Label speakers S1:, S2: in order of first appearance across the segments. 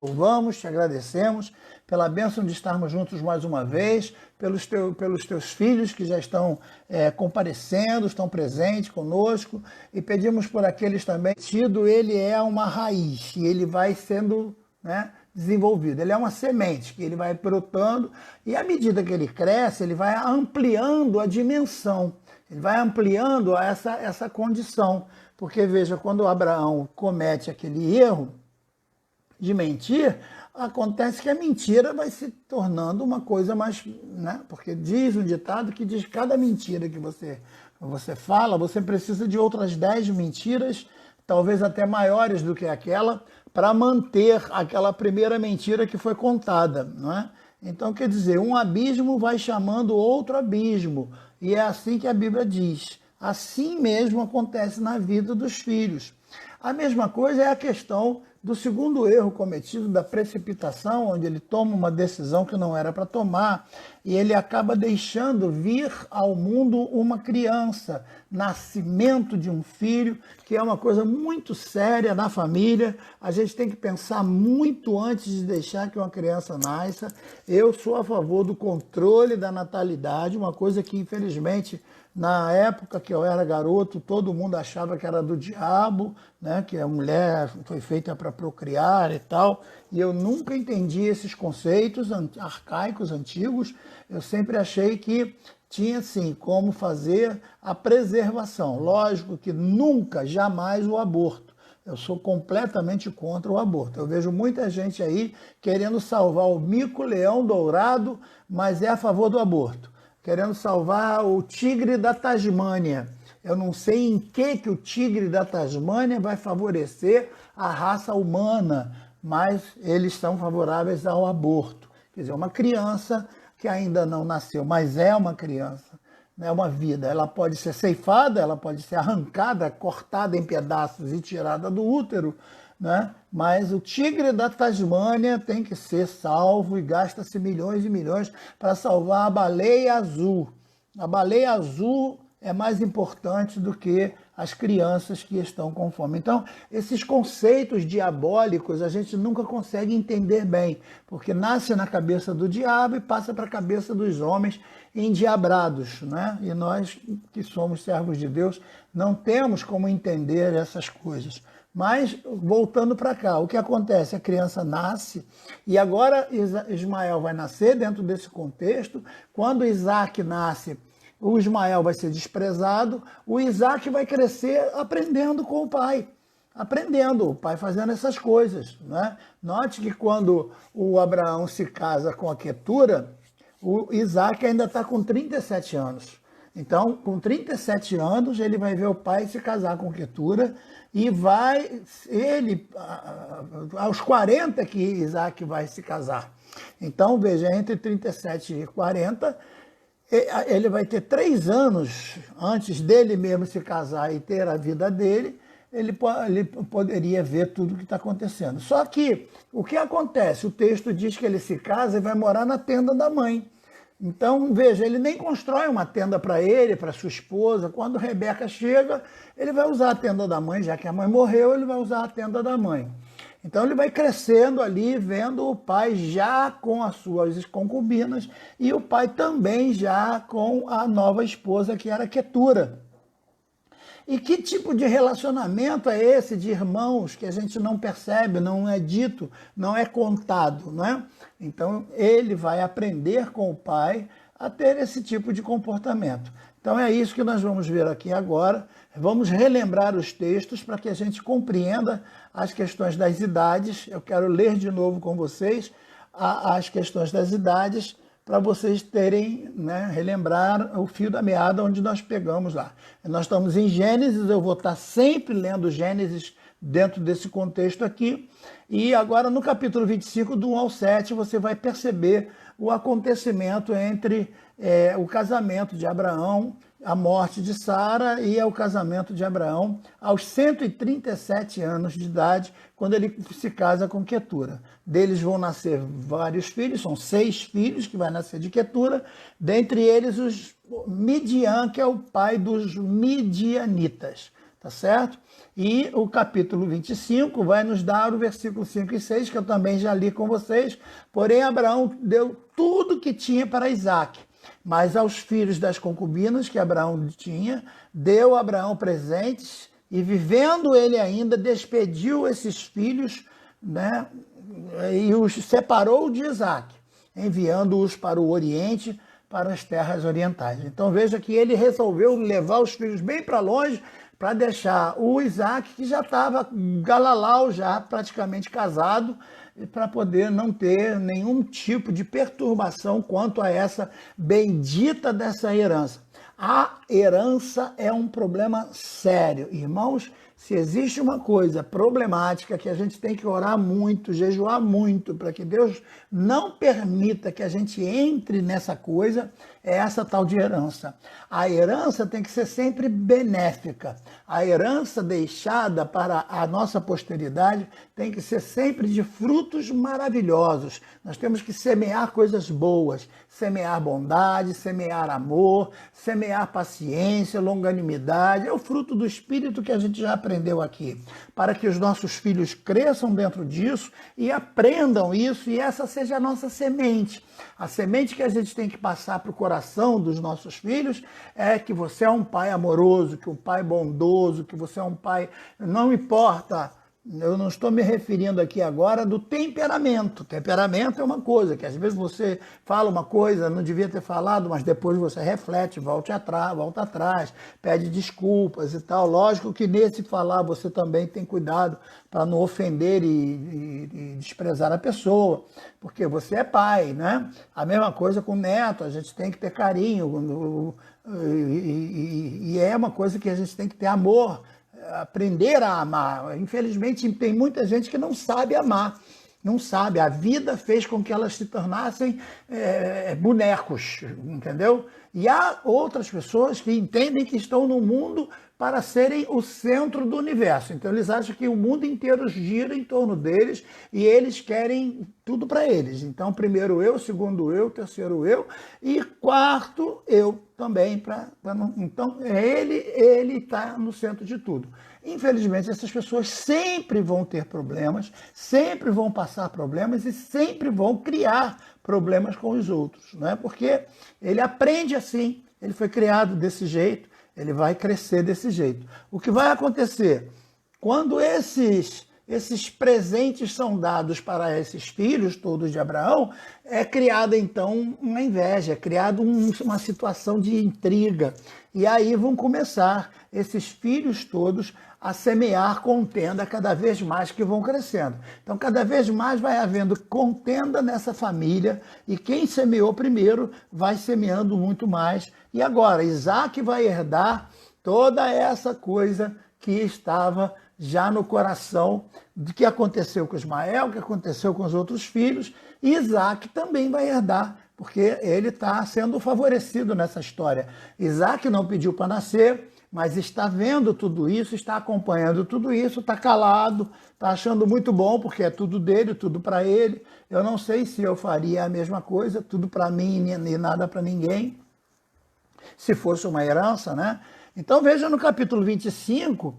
S1: Louvamos, te agradecemos pela bênção de estarmos juntos mais uma vez, pelos teus filhos que já estão comparecendo, estão presentes conosco, e pedimos por aqueles também. Ele é uma raiz e ele vai sendo, né, desenvolvido. Ele é uma semente que ele vai brotando e à medida que ele cresce, ele vai ampliando a dimensão, ele vai ampliando essa condição. Porque veja, quando Abraão comete aquele erro de mentir, acontece que a mentira vai se tornando uma coisa mais, né? Porque diz um ditado que diz que cada mentira que você fala, você precisa de outras 10 mentiras, talvez até maiores do que aquela, para manter aquela primeira mentira que foi contada, não é? Então, quer dizer, um abismo vai chamando outro abismo, e é assim que a Bíblia diz. Assim mesmo acontece na vida dos filhos. A mesma coisa é a questão do segundo erro cometido, da precipitação, onde ele toma uma decisão que não era para tomar e ele acaba deixando vir ao mundo uma criança, nascimento de um filho, que é uma coisa muito séria na família. A gente tem que pensar muito antes de deixar que uma criança nasça. Eu sou a favor do controle da natalidade, uma coisa que infelizmente na época que eu era garoto, todo mundo achava que era do diabo, né? Que a mulher foi feita para procriar e tal. E eu nunca entendi esses conceitos arcaicos, antigos. Eu sempre achei que tinha, sim, como fazer a preservação. Lógico que nunca, jamais o aborto. Eu sou completamente contra o aborto. Eu vejo muita gente aí querendo salvar o mico-leão dourado, mas é a favor do aborto. Querendo salvar o tigre da Tasmânia. Eu não sei em que o tigre da Tasmânia vai favorecer a raça humana, mas eles são favoráveis ao aborto. Quer dizer, uma criança que ainda não nasceu, mas é uma criança, é uma vida. Ela pode ser ceifada, ela pode ser arrancada, cortada em pedaços e tirada do útero, né? Mas o tigre da Tasmânia tem que ser salvo e gasta-se milhões e milhões para salvar a baleia azul. A baleia azul é mais importante do que as crianças que estão com fome. Então, esses conceitos diabólicos a gente nunca consegue entender bem, porque nasce na cabeça do diabo e passa para a cabeça dos homens endiabrados, né? E nós que somos servos de Deus não temos como entender essas coisas. Mas, voltando para cá, o que acontece? A criança nasce e agora Ismael vai nascer dentro desse contexto. Quando Isaac nasce, o Ismael vai ser desprezado, o Isaac vai crescer aprendendo com o pai. Aprendendo, o pai fazendo essas coisas, né? Note que quando o Abraão se casa com a Quetura, o Isaac ainda está com 37 anos. Então, com 37 anos, ele vai ver o pai se casar com Quetura e aos 40 que Isaac vai se casar. Então, veja, entre 37 e 40, ele vai ter 3 anos antes dele mesmo se casar e ter a vida dele, ele poderia ver tudo o que está acontecendo. Só que, o que acontece? O texto diz que ele se casa e vai morar na tenda da mãe. Então, veja, ele nem constrói uma tenda para ele, para sua esposa. Quando Rebeca chega, ele vai usar a tenda da mãe, já que a mãe morreu, ele vai usar a tenda da mãe. Então, ele vai crescendo ali, vendo o pai já com as suas concubinas e o pai também já com a nova esposa, que era Quetura. E que tipo de relacionamento é esse de irmãos que a gente não percebe, não é dito, não é contado, não é? Então, ele vai aprender com o pai a ter esse tipo de comportamento. Então, é isso que nós vamos ver aqui agora. Vamos relembrar os textos para que a gente compreenda as questões das idades. Eu quero ler de novo com vocês as questões das idades, para vocês terem, né, relembrar o fio da meada onde nós pegamos lá. Nós estamos em Gênesis, eu vou estar sempre lendo Gênesis dentro desse contexto aqui, e agora no capítulo 25, do 1 ao 7, você vai perceber o acontecimento entre o casamento de Abraão, a morte de Sara e o casamento de Abraão aos 137 anos de idade, quando ele se casa com Quetura. Deles vão nascer vários filhos, são 6 filhos que vai nascer de Quetura, dentre eles os Midian, que é o pai dos midianitas. tá certo? E o capítulo 25 vai nos dar o versículo 5 e 6, que eu também já li com vocês. Porém, Abraão deu tudo que tinha para Isaque, mas aos filhos das concubinas que Abraão tinha, deu Abraão presentes, e vivendo ele ainda, despediu esses filhos, né, e os separou de Isaque, enviando-os para o Oriente, para as terras orientais. Então veja que ele resolveu levar os filhos bem para longe, para deixar o Isaque, que já estava galalau, já praticamente casado, para poder não ter nenhum tipo de perturbação quanto a essa bendita dessa herança. A herança é um problema sério, irmãos. Se existe uma coisa problemática que a gente tem que orar muito, jejuar muito, para que Deus não permita que a gente entre nessa coisa, é essa tal de herança. A herança tem que ser sempre benéfica. A herança deixada para a nossa posteridade tem que ser sempre de frutos maravilhosos. Nós temos que semear coisas boas, semear bondade, semear amor, semear paciência, longanimidade. É o fruto do Espírito que a gente já aprendeu aqui, para que os nossos filhos cresçam dentro disso e aprendam isso, e essa seja a nossa semente. A semente que a gente tem que passar para o coração dos nossos filhos é que você é um pai amoroso, que um pai bondoso, que você é um pai, não importa. Eu não estou me referindo aqui agora do temperamento. Temperamento é uma coisa, que às vezes você fala uma coisa, não devia ter falado, mas depois você reflete, volta atrás, pede desculpas e tal. Lógico que nesse falar você também tem cuidado para não ofender e desprezar a pessoa, porque você é pai, né? A mesma coisa com o neto, a gente tem que ter carinho, e é uma coisa que a gente tem que ter amor, aprender a amar. Infelizmente, tem muita gente que não sabe amar, não sabe. A vida fez com que elas se tornassem bonecos, entendeu? E há outras pessoas que entendem que estão no mundo para serem o centro do universo. Então eles acham que o mundo inteiro gira em torno deles e eles querem tudo para eles. Então primeiro eu, segundo eu, terceiro eu e quarto eu também. Então ele está no centro de tudo. Infelizmente essas pessoas sempre vão ter problemas, sempre vão passar problemas e sempre vão criar problemas com os outros, né? Porque ele aprende assim, ele foi criado desse jeito, ele vai crescer desse jeito. O que vai acontecer? Quando esses presentes são dados para esses filhos todos de Abraão, é criada então uma inveja, é criada uma situação de intriga. E aí vão começar esses filhos todos a semear contenda cada vez mais que vão crescendo. Então, cada vez mais vai havendo contenda nessa família e quem semeou primeiro vai semeando muito mais. E agora, Isaque vai herdar toda essa coisa que estava já no coração do que aconteceu com Ismael, que aconteceu com os outros filhos, e Isaque também vai herdar, porque ele está sendo favorecido nessa história. Isaque não pediu para nascer, mas está vendo tudo isso, está acompanhando tudo isso, está calado, está achando muito bom, porque é tudo dele, tudo para ele. Eu não sei se eu faria a mesma coisa, tudo para mim e nada para ninguém, se fosse uma herança, né? Então veja no capítulo 25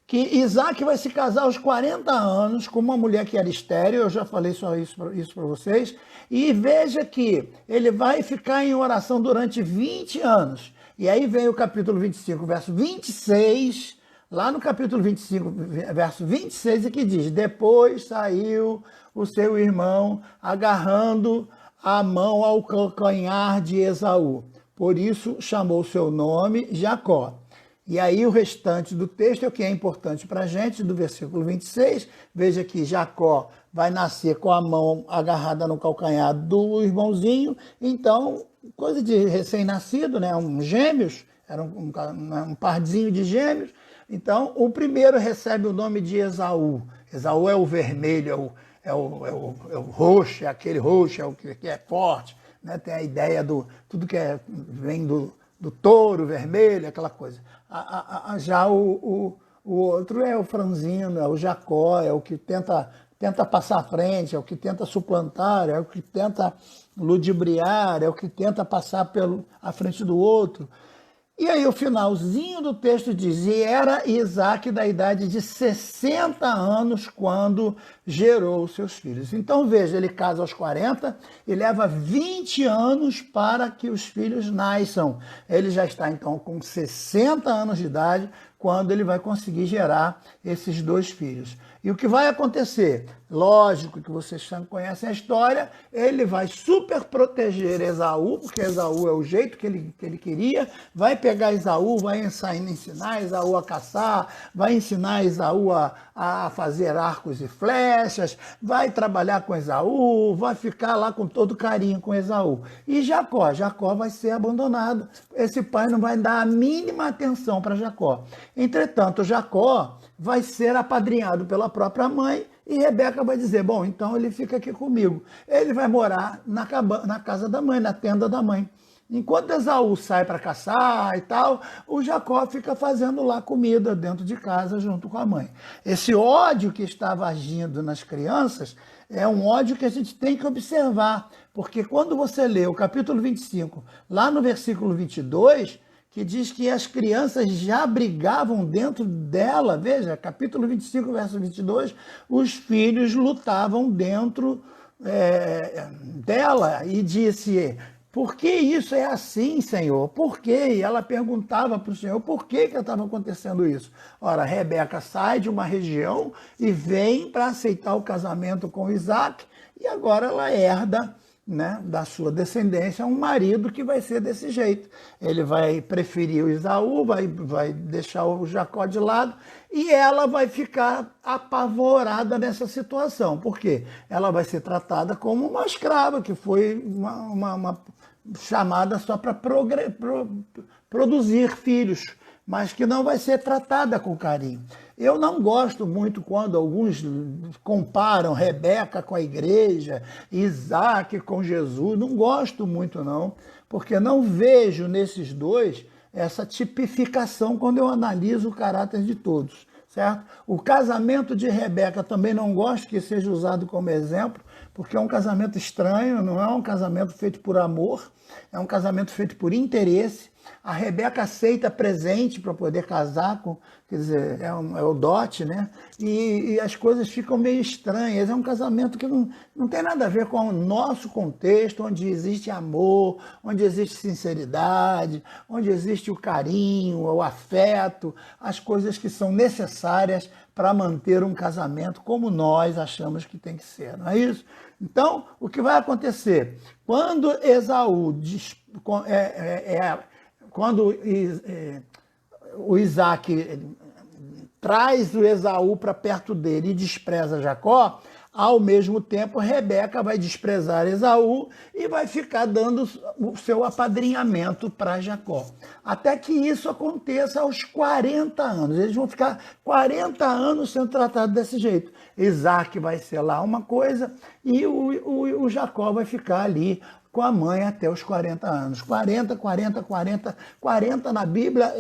S1: que Isaque vai se casar aos 40 anos com uma mulher que era estéril, eu já falei só isso para vocês, e veja que ele vai ficar em oração durante 20 anos. E aí vem o capítulo 25, verso 26, lá no capítulo 25, verso 26, que diz: depois saiu o seu irmão agarrando a mão ao calcanhar de Esaú. Por isso chamou seu nome Jacó. E aí o restante do texto é o que é importante para a gente, do versículo 26. Veja que Jacó vai nascer com a mão agarrada no calcanhar do irmãozinho. Então, coisa de recém-nascido, né? Gêmeos, era um parzinho de gêmeos. Então, o primeiro recebe o nome de Esaú. Esaú é o vermelho, é o roxo, é aquele roxo, é o que é forte, né? Tem a ideia do tudo que vem do touro vermelho, aquela coisa. Já o outro é o franzino, é o Jacó, é o que tenta passar à frente, é o que tenta suplantar, é o que tenta ludibriar, é o que tenta passar à frente do outro. E aí o finalzinho do texto diz, e era Isaac da idade de 60 anos quando gerou os seus filhos. Então veja, ele casa aos 40 e leva 20 anos para que os filhos nasçam. Ele já está então com 60 anos de idade quando ele vai conseguir gerar esses dois filhos. E o que vai acontecer? Lógico que vocês conhecem a história, ele vai super proteger Esaú, porque Esaú é o jeito que ele queria, vai pegar Esaú, vai ensinar Esaú a caçar, vai ensinar Esaú a fazer arcos e flechas, vai trabalhar com Esaú, vai ficar lá com todo carinho com Esaú. E Jacó vai ser abandonado, esse pai não vai dar a mínima atenção para Jacó. Entretanto, Jacó vai ser apadrinhado pela própria mãe e Rebeca vai dizer, bom, então ele fica aqui comigo. Ele vai morar na casa da mãe, na tenda da mãe. Enquanto Esaú sai para caçar e tal, o Jacó fica fazendo lá comida dentro de casa junto com a mãe. Esse ódio que estava agindo nas crianças é um ódio que a gente tem que observar, porque quando você lê o capítulo 25, lá no versículo 22, que diz que as crianças já brigavam dentro dela, veja, capítulo 25, verso 22, os filhos lutavam dentro dela e disse, por que isso é assim, Senhor? Por quê? E ela perguntava para o Senhor, por que estava acontecendo isso? Ora, Rebeca sai de uma região e vem para aceitar o casamento com Isaac e agora ela herda, né, da sua descendência, um marido que vai ser desse jeito. Ele vai preferir o Esaú, vai deixar o Jacó de lado e ela vai ficar apavorada nessa situação. Por quê? Ela vai ser tratada como uma escrava, que foi uma chamada só para produzir filhos, mas que não vai ser tratada com carinho. Eu não gosto muito quando alguns comparam Rebeca com a igreja, Isaac com Jesus, não gosto muito não, porque não vejo nesses dois essa tipificação quando eu analiso o caráter de todos, certo? O casamento de Rebeca também não gosto que seja usado como exemplo, porque é um casamento estranho, não é um casamento feito por amor, é um casamento feito por interesse. A Rebeca aceita presente para poder casar, quer dizer, é o dote, né? E as coisas ficam meio estranhas. É um casamento que não tem nada a ver com o nosso contexto, onde existe amor, onde existe sinceridade, onde existe o carinho, o afeto, as coisas que são necessárias para manter um casamento como nós achamos que tem que ser, não é isso? Então, o que vai acontecer? Quando Esaú quando o Isaac traz o Esaú para perto dele e despreza Jacó, ao mesmo tempo Rebeca vai desprezar Esaú e vai ficar dando o seu apadrinhamento para Jacó. Até que isso aconteça aos 40 anos. Eles vão ficar 40 anos sendo tratados desse jeito. Isaac vai ser lá uma coisa e o Jacó vai ficar ali com a mãe até os 40 anos. 40 na Bíblia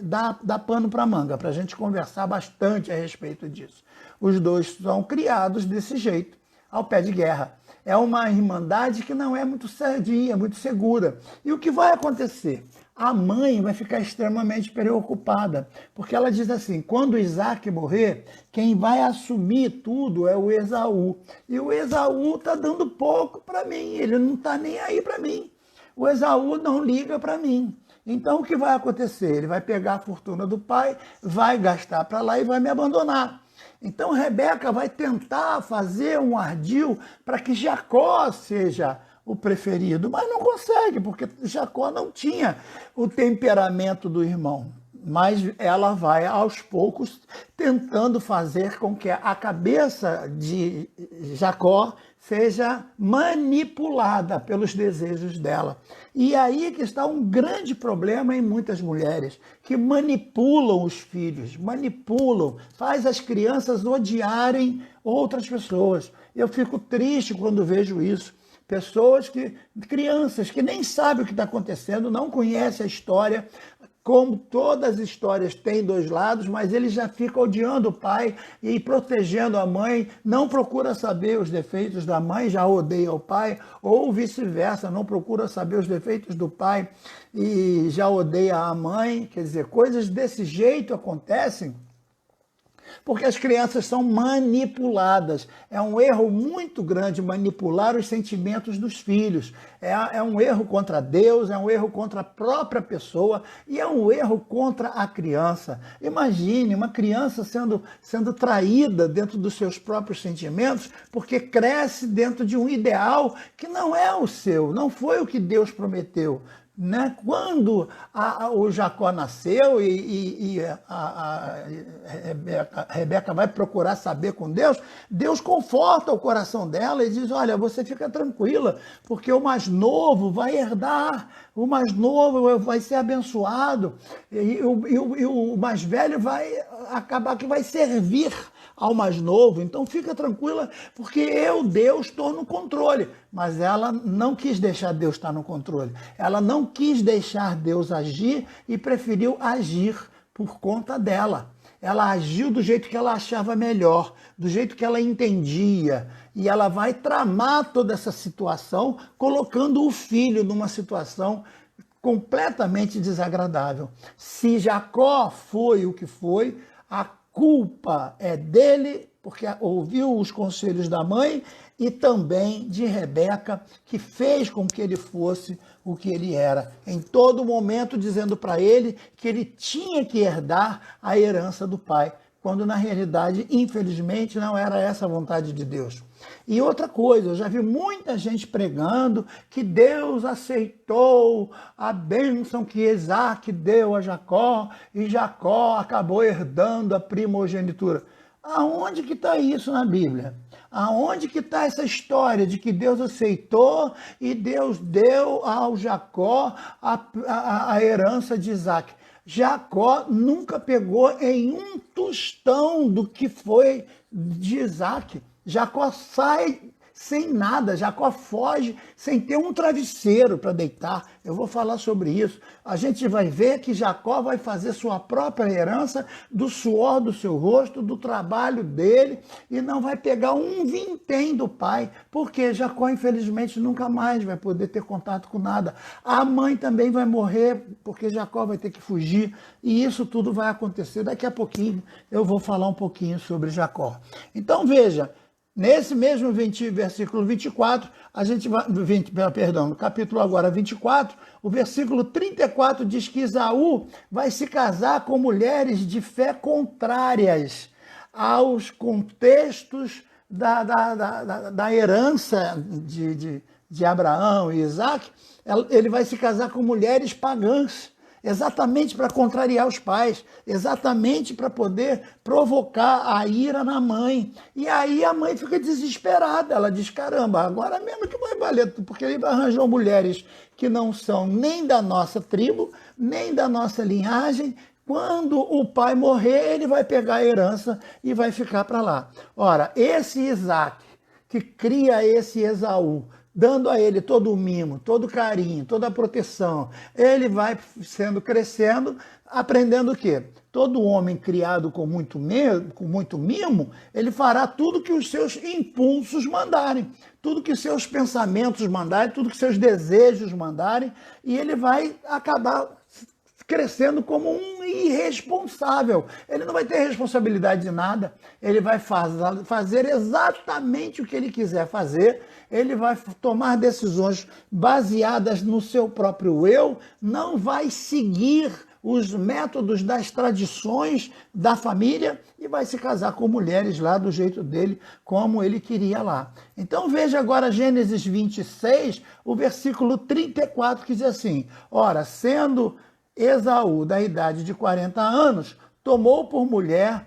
S1: dá pano para manga, para a gente conversar bastante a respeito disso. Os dois são criados desse jeito, ao pé de guerra. É uma irmandade que não é muito sadia, muito segura. E o que vai acontecer? A mãe vai ficar extremamente preocupada, porque ela diz assim, quando Isaac morrer, quem vai assumir tudo é o Esaú. E o Esaú está dando pouco para mim, ele não está nem aí para mim. O Esaú não liga para mim. Então o que vai acontecer? Ele vai pegar a fortuna do pai, vai gastar para lá e vai me abandonar. Então Rebeca vai tentar fazer um ardil para que Jacó seja o preferido, mas não consegue, porque Jacó não tinha o temperamento do irmão. Mas ela vai, aos poucos, tentando fazer com que a cabeça de Jacó seja manipulada pelos desejos dela. E aí que está um grande problema em muitas mulheres, que manipulam os filhos, faz as crianças odiarem outras pessoas. Eu fico triste quando vejo isso. Crianças que nem sabem o que está acontecendo, não conhecem a história, como todas as histórias têm dois lados, mas ele já fica odiando o pai e protegendo a mãe, não procura saber os defeitos da mãe, já odeia o pai, ou vice-versa, não procura saber os defeitos do pai e já odeia a mãe. Quer dizer, coisas desse jeito acontecem porque as crianças são manipuladas. É um erro muito grande manipular os sentimentos dos filhos. É um erro contra Deus, é um erro contra a própria pessoa e é um erro contra a criança. Imagine uma criança sendo traída dentro dos seus próprios sentimentos porque cresce dentro de um ideal que não é o seu, não foi o que Deus prometeu. Né? Quando o Jacó nasceu e a Rebeca vai procurar saber com Deus, Deus conforta o coração dela e diz, olha, você fica tranquila, porque o mais novo vai herdar, o mais novo vai ser abençoado, e o mais velho vai acabar que vai servir ao mais novo, então fica tranquila, porque eu, Deus, estou no controle. Mas ela não quis deixar Deus estar no controle. Ela não quis deixar Deus agir e preferiu agir por conta dela. Ela agiu do jeito que ela achava melhor, do jeito que ela entendia. E ela vai tramar toda essa situação, colocando o filho numa situação completamente desagradável. Se Jacó foi o que foi, a culpa é dele, porque ouviu os conselhos da mãe e também de Rebeca, que fez com que ele fosse o que ele era. Em todo momento dizendo para ele que ele tinha que herdar a herança do pai, quando na realidade, infelizmente, não era essa a vontade de Deus. E outra coisa, eu já vi muita gente pregando que Deus aceitou a bênção que Isaac deu a Jacó e Jacó acabou herdando a primogenitura. Aonde que está isso na Bíblia? Aonde que está essa história de que Deus aceitou e Deus deu ao Jacó a herança de Isaac? Jacó nunca pegou em um tostão do que foi de Isaac. Jacó sai sem nada, Jacó foge sem ter um travesseiro para deitar. Eu vou falar sobre isso. A gente vai ver que Jacó vai fazer sua própria herança do suor do seu rosto, do trabalho dele, e não vai pegar um vintém do pai, porque Jacó, infelizmente, nunca mais vai poder ter contato com nada. A mãe também vai morrer, porque Jacó vai ter que fugir, e isso tudo vai acontecer. Daqui a pouquinho eu vou falar um pouquinho sobre Jacó. Então veja, nesse mesmo versículo 24, a gente vai, no capítulo agora 24, o versículo 34 diz que Esaú vai se casar com mulheres de fé contrárias aos contextos da herança de Abraão e Isaac. Ele vai se casar com mulheres pagãs, exatamente para contrariar os pais, exatamente para poder provocar a ira na mãe. E aí a mãe fica desesperada, ela diz, caramba, agora mesmo que vai valer, porque ele arranjou mulheres que não são nem da nossa tribo, nem da nossa linhagem. Quando o pai morrer, ele vai pegar a herança e vai ficar para lá. Ora, esse Isaac, que cria esse Esaú, dando a ele todo o mimo, todo o carinho, toda a proteção, ele vai crescendo, aprendendo o quê? Todo homem criado com muito mimo, ele fará tudo que os seus impulsos mandarem, tudo que seus pensamentos mandarem, tudo que seus desejos mandarem, e ele vai acabar crescendo como um irresponsável. Ele não vai ter responsabilidade de nada, ele vai fazer exatamente o que ele quiser fazer, ele vai tomar decisões baseadas no seu próprio eu, não vai seguir os métodos das tradições da família e vai se casar com mulheres lá do jeito dele, como ele queria lá. Então veja agora Gênesis 26, o versículo 34, que diz assim, ora, sendo Esaú, da idade de 40 anos, tomou por mulher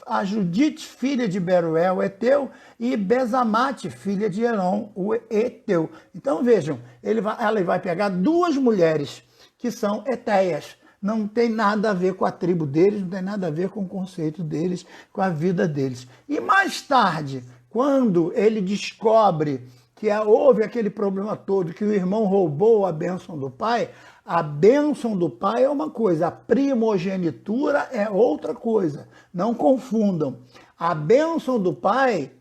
S1: a Judite, filha de Beruel, o Eteu, e Bezamate, filha de Herom, o Eteu. Então vejam, ela vai pegar duas mulheres que são etéias. Não tem nada a ver com a tribo deles, não tem nada a ver com o conceito deles, com a vida deles. E mais tarde, quando ele descobre que houve aquele problema todo, que o irmão roubou a bênção do pai, A bênção do pai é uma coisa, a primogenitura é outra coisa. Não confundam. A bênção do pai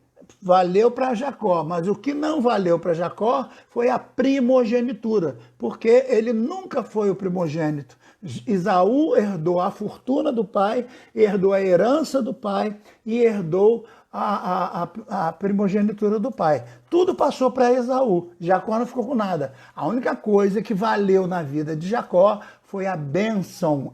S1: valeu para Jacó, mas o que não valeu para Jacó foi a primogenitura, porque ele nunca foi o primogênito. Esaú herdou a fortuna do pai, herdou a herança do pai e herdou a primogenitura do pai. Tudo passou para Esaú. Jacó não ficou com nada. A única coisa que valeu na vida de Jacó foi a bênção,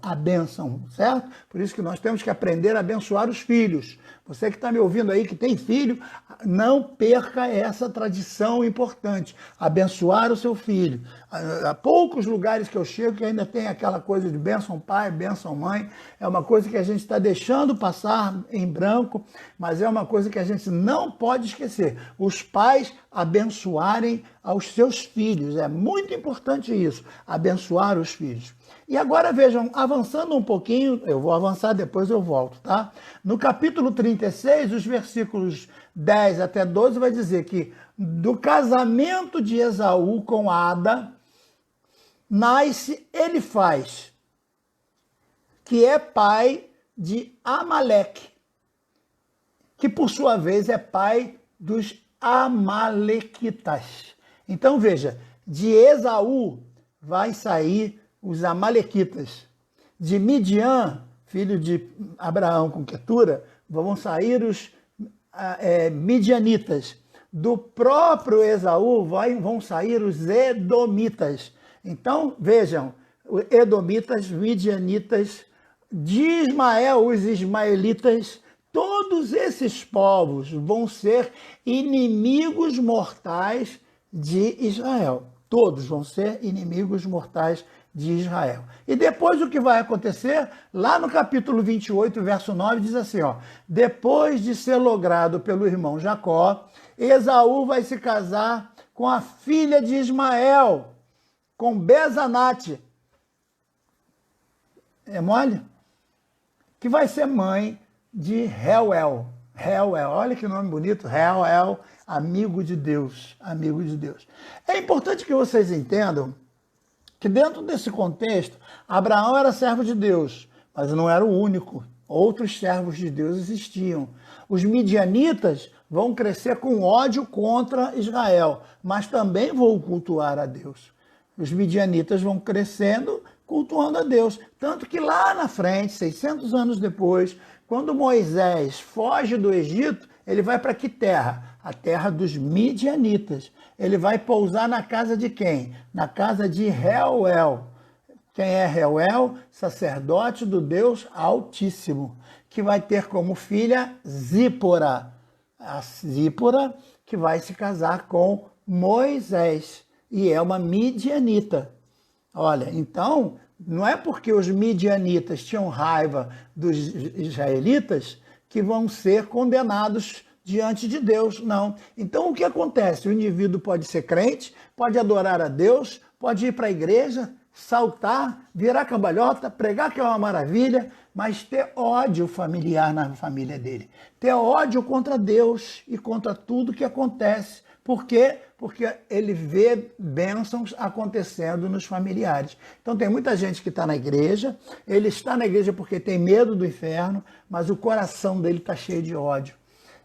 S1: certo? Por isso que nós temos que aprender a abençoar os filhos. Você que está me ouvindo aí, que tem filho, não perca essa tradição importante, abençoar o seu filho. Há poucos lugares que eu chego que ainda tem aquela coisa de bênção pai, bênção mãe, é uma coisa que a gente está deixando passar em branco, mas é uma coisa que a gente não pode esquecer. Os pais abençoarem aos seus filhos, é muito importante isso, abençoar os filhos. E agora vejam, avançando um pouquinho, eu vou avançar, depois eu volto, tá? No capítulo 36, os versículos 10 até 12, vai dizer que do casamento de Esaú com Ada, nasce Elifaz, que é pai de Amaleque, que por sua vez é pai dos Amalequitas. Então veja, de Esaú vai sair os Amalequitas. De Midian, filho de Abraão com Quetura, vão sair os midianitas. Do próprio Esaú vão sair os edomitas. Então, vejam, edomitas, midianitas, de Ismael, os ismaelitas, todos esses povos vão ser inimigos mortais de Israel. Todos vão ser inimigos mortais de Israel. E depois o que vai acontecer? Lá no capítulo 28, verso 9, diz assim, ó: depois de ser logrado pelo irmão Jacó, Esaú vai se casar com a filha de Ismael, com Bezanate. É mole? Que vai ser mãe de Reuel. Reuel, olha que nome bonito, Reuel, amigo de Deus, amigo de Deus. É importante que vocês entendam que dentro desse contexto, Abraão era servo de Deus, mas não era o único. Outros servos de Deus existiam. Os midianitas vão crescer com ódio contra Israel, mas também vão cultuar a Deus. Os midianitas vão crescendo cultuando a Deus. Tanto que lá na frente, 600 anos depois, quando Moisés foge do Egito, ele vai para que terra? A terra dos midianitas. Ele vai pousar na casa de quem? Na casa de Reuel. Quem é Reuel? Sacerdote do Deus Altíssimo, que vai ter como filha Zípora. A Zípora que vai se casar com Moisés e é uma midianita. Olha, então, não é porque os midianitas tinham raiva dos israelitas que vão ser condenados diante de Deus, não. Então, o que acontece? O indivíduo pode ser crente, pode adorar a Deus, pode ir para a igreja, saltar, virar cambalhota, pregar que é uma maravilha, mas ter ódio familiar na família dele. Ter ódio contra Deus e contra tudo que acontece. Por quê? Porque ele vê bênçãos acontecendo nos familiares. Então tem muita gente que está na igreja, ele está na igreja porque tem medo do inferno, mas o coração dele está cheio de ódio.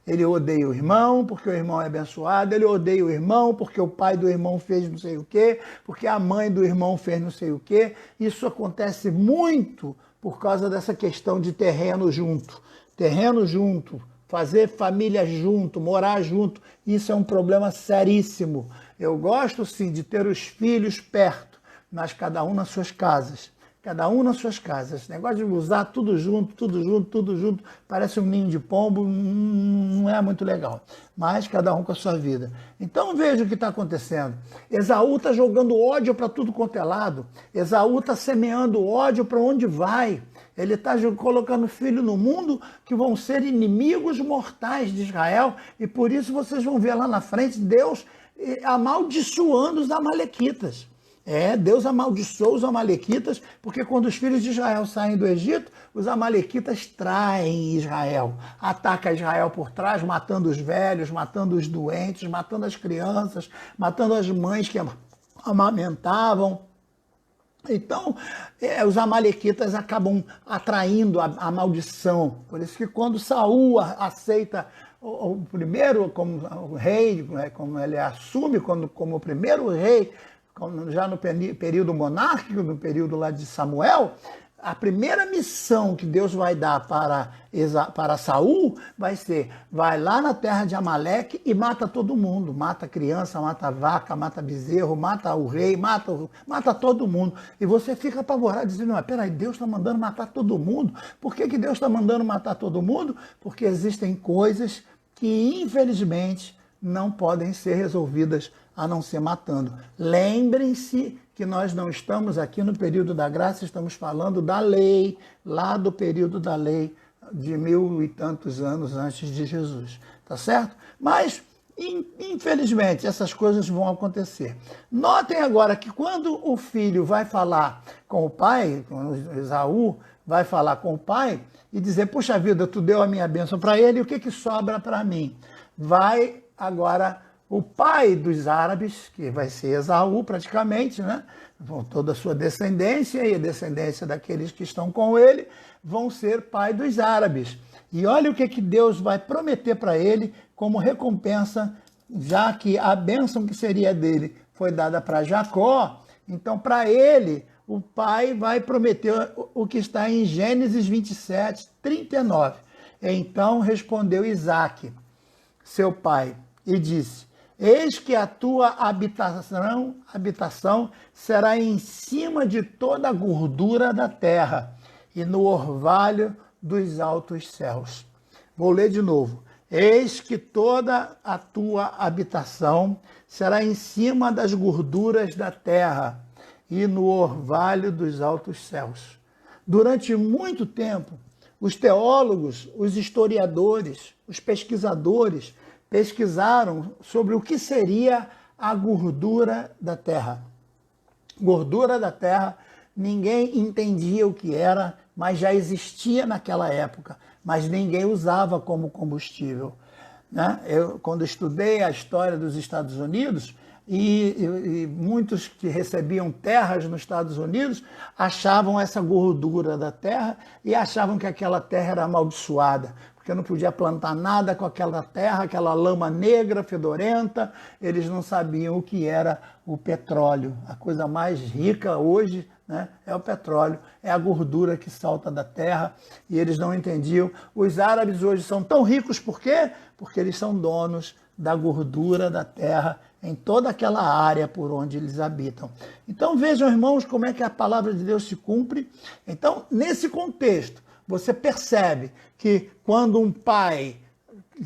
S1: Ele odeia o irmão porque o irmão é abençoado, ele odeia o irmão porque o pai do irmão fez não sei o quê, porque a mãe do irmão fez não sei o quê. Isso acontece muito por causa dessa questão de terreno junto. Terreno junto, fazer família junto, morar junto, isso é um problema seríssimo. Eu gosto sim de ter os filhos perto, mas cada um nas suas casas. Cada um nas suas casas. Esse negócio de usar tudo junto, parece um ninho de pombo, não é muito legal. Mas cada um com a sua vida. Então veja o que está acontecendo. Esaú está jogando ódio para tudo quanto é lado. Esaú está semeando ódio para onde vai. Ele está colocando filho no mundo que vão ser inimigos mortais de Israel. E por isso vocês vão ver lá na frente Deus amaldiçoando os amalequitas. Deus amaldiçoou os amalequitas, porque quando os filhos de Israel saem do Egito, os amalequitas traem Israel, atacam Israel por trás, matando os velhos, matando os doentes, matando as crianças, matando as mães que amamentavam. Então, os amalequitas acabam atraindo a maldição. Por isso que quando Saul aceita o primeiro como o rei, como ele assume como o primeiro rei, já no período monárquico, no período lá de Samuel, a primeira missão que Deus vai dar para Saul vai ser: vai lá na terra de Amaleque e mata todo mundo. Mata criança, mata vaca, mata bezerro, mata o rei, mata todo mundo. E você fica apavorado, dizendo: não, peraí, Deus está mandando matar todo mundo? Por que Deus está mandando matar todo mundo? Porque existem coisas que, infelizmente, não podem ser resolvidas a não ser matando. Lembrem-se que nós não estamos aqui no período da graça, estamos falando da lei, lá do período da lei de 1000 e tantos anos antes de Jesus, tá certo? Mas, infelizmente, essas coisas vão acontecer. Notem agora que quando o filho vai falar com o pai, quando Esaú vai falar com o pai e dizer: puxa vida, tu deu a minha bênção para ele, e o que sobra para mim? Vai agora o pai dos árabes, que vai ser Esaú praticamente, né? Toda a sua descendência e a descendência daqueles que estão com ele vão ser pai dos árabes. E olha o que Deus vai prometer para ele como recompensa, já que a bênção que seria dele foi dada para Jacó. Então, para ele, o pai vai prometer o que está em Gênesis 27, 39. Então respondeu Isaque, seu pai, e disse: eis que a tua habitação será em cima de toda a gordura da terra e no orvalho dos altos céus. Vou ler de novo. Eis que toda a tua habitação será em cima das gorduras da terra e no orvalho dos altos céus. Durante muito tempo, os teólogos, os historiadores, os pesquisadores pesquisaram sobre o que seria a gordura da terra. Gordura da terra, ninguém entendia o que era, mas já existia naquela época, mas ninguém usava como combustível, né? Eu, quando estudei a história dos Estados Unidos, e muitos que recebiam terras nos Estados Unidos achavam essa gordura da terra e achavam que aquela terra era amaldiçoada, porque não podia plantar nada com aquela terra, aquela lama negra, fedorenta. Eles não sabiam o que era o petróleo. A coisa mais rica hoje, né, é o petróleo, é a gordura que salta da terra, e eles não entendiam. Os árabes hoje são tão ricos, por quê? Porque eles são donos da gordura da terra em toda aquela área por onde eles habitam. Então vejam, irmãos, como é que a palavra de Deus se cumpre. Então, nesse contexto, você percebe que quando um pai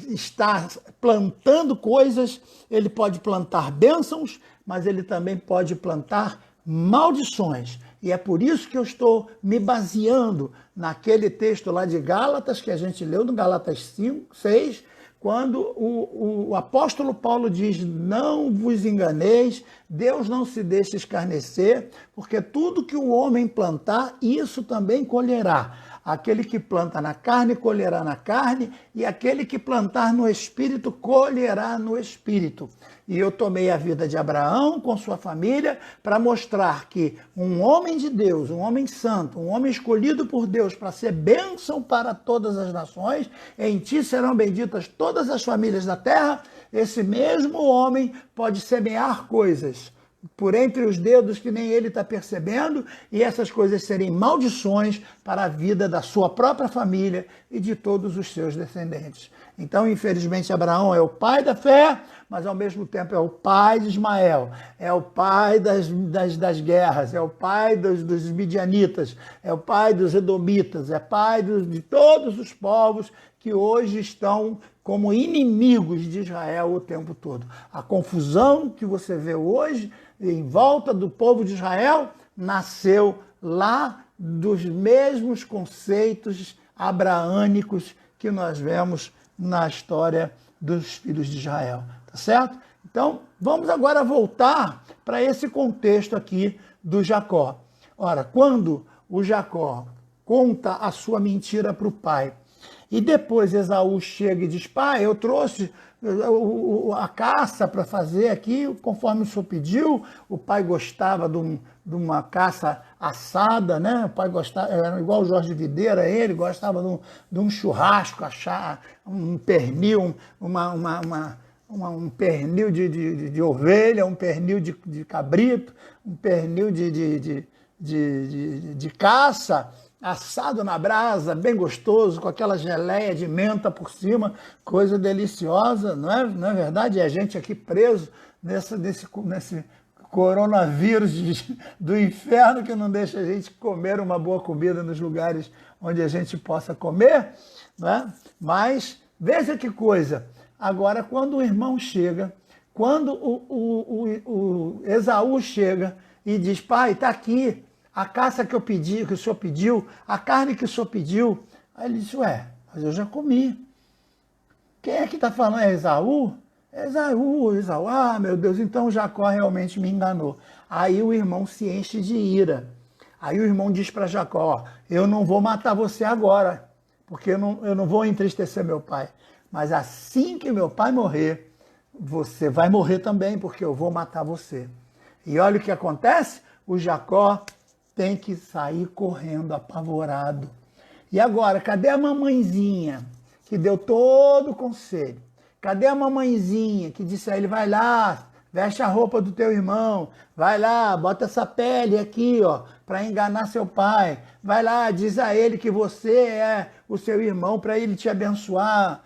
S1: está plantando coisas, ele pode plantar bênçãos, mas ele também pode plantar maldições. E é por isso que eu estou me baseando naquele texto lá de Gálatas, que a gente leu no Gálatas 5, 6, quando o apóstolo Paulo diz: não vos enganeis, Deus não se deixa escarnecer, porque tudo que o homem plantar, isso também colherá. Aquele que planta na carne, colherá na carne, e aquele que plantar no Espírito, colherá no Espírito. E eu tomei a vida de Abraão com sua família para mostrar que um homem de Deus, um homem santo, um homem escolhido por Deus para ser bênção para todas as nações, em ti serão benditas todas as famílias da terra. Esse mesmo homem pode semear coisas por entre os dedos que nem ele está percebendo, e essas coisas serem maldições para a vida da sua própria família e de todos os seus descendentes. Então, infelizmente, Abraão é o pai da fé, mas ao mesmo tempo é o pai de Ismael, é o pai das guerras, é o pai dos midianitas, é o pai dos edomitas, é pai de todos os povos que hoje estão como inimigos de Israel o tempo todo. A confusão que você vê hoje em volta do povo de Israel nasceu lá dos mesmos conceitos abraânicos que nós vemos na história dos filhos de Israel, tá certo? Então, vamos agora voltar para esse contexto aqui do Jacó. Ora, quando o Jacó conta a sua mentira para o pai, e depois Esaú chega e diz: pai, eu trouxe a caça para fazer aqui, conforme o senhor pediu. O pai gostava uma caça assada, né? O pai gostava, era igual o Jorge Videira, ele gostava de um churrasco, achar um pernil, um pernil de ovelha, um pernil de cabrito, um pernil de caça, assado na brasa, bem gostoso, com aquela geleia de menta por cima, coisa deliciosa, não é verdade? E a gente aqui preso nesse coronavírus do inferno que não deixa a gente comer uma boa comida nos lugares onde a gente possa comer, né? Mas veja que coisa, agora quando o irmão chega, quando o Esaú chega e diz, pai, está aqui a caça que eu pedi, que o senhor pediu, a carne que o senhor pediu. Aí ele disse, ué, mas eu já comi. Quem é que está falando? É Esaú? É Esaú. Ah, meu Deus, então Jacó realmente me enganou. Aí o irmão se enche de ira. Aí o irmão diz para Jacó, ó, eu não vou matar você agora, porque eu não vou entristecer meu pai. Mas assim que meu pai morrer, você vai morrer também, porque eu vou matar você. E olha o que acontece, o Jacó tem que sair correndo, apavorado. E agora, cadê a mamãezinha que deu todo o conselho? Cadê a mamãezinha que disse a ele, vai lá, veste a roupa do teu irmão, vai lá, bota essa pele aqui, ó, para enganar seu pai. Vai lá, diz a ele que você é o seu irmão para ele te abençoar.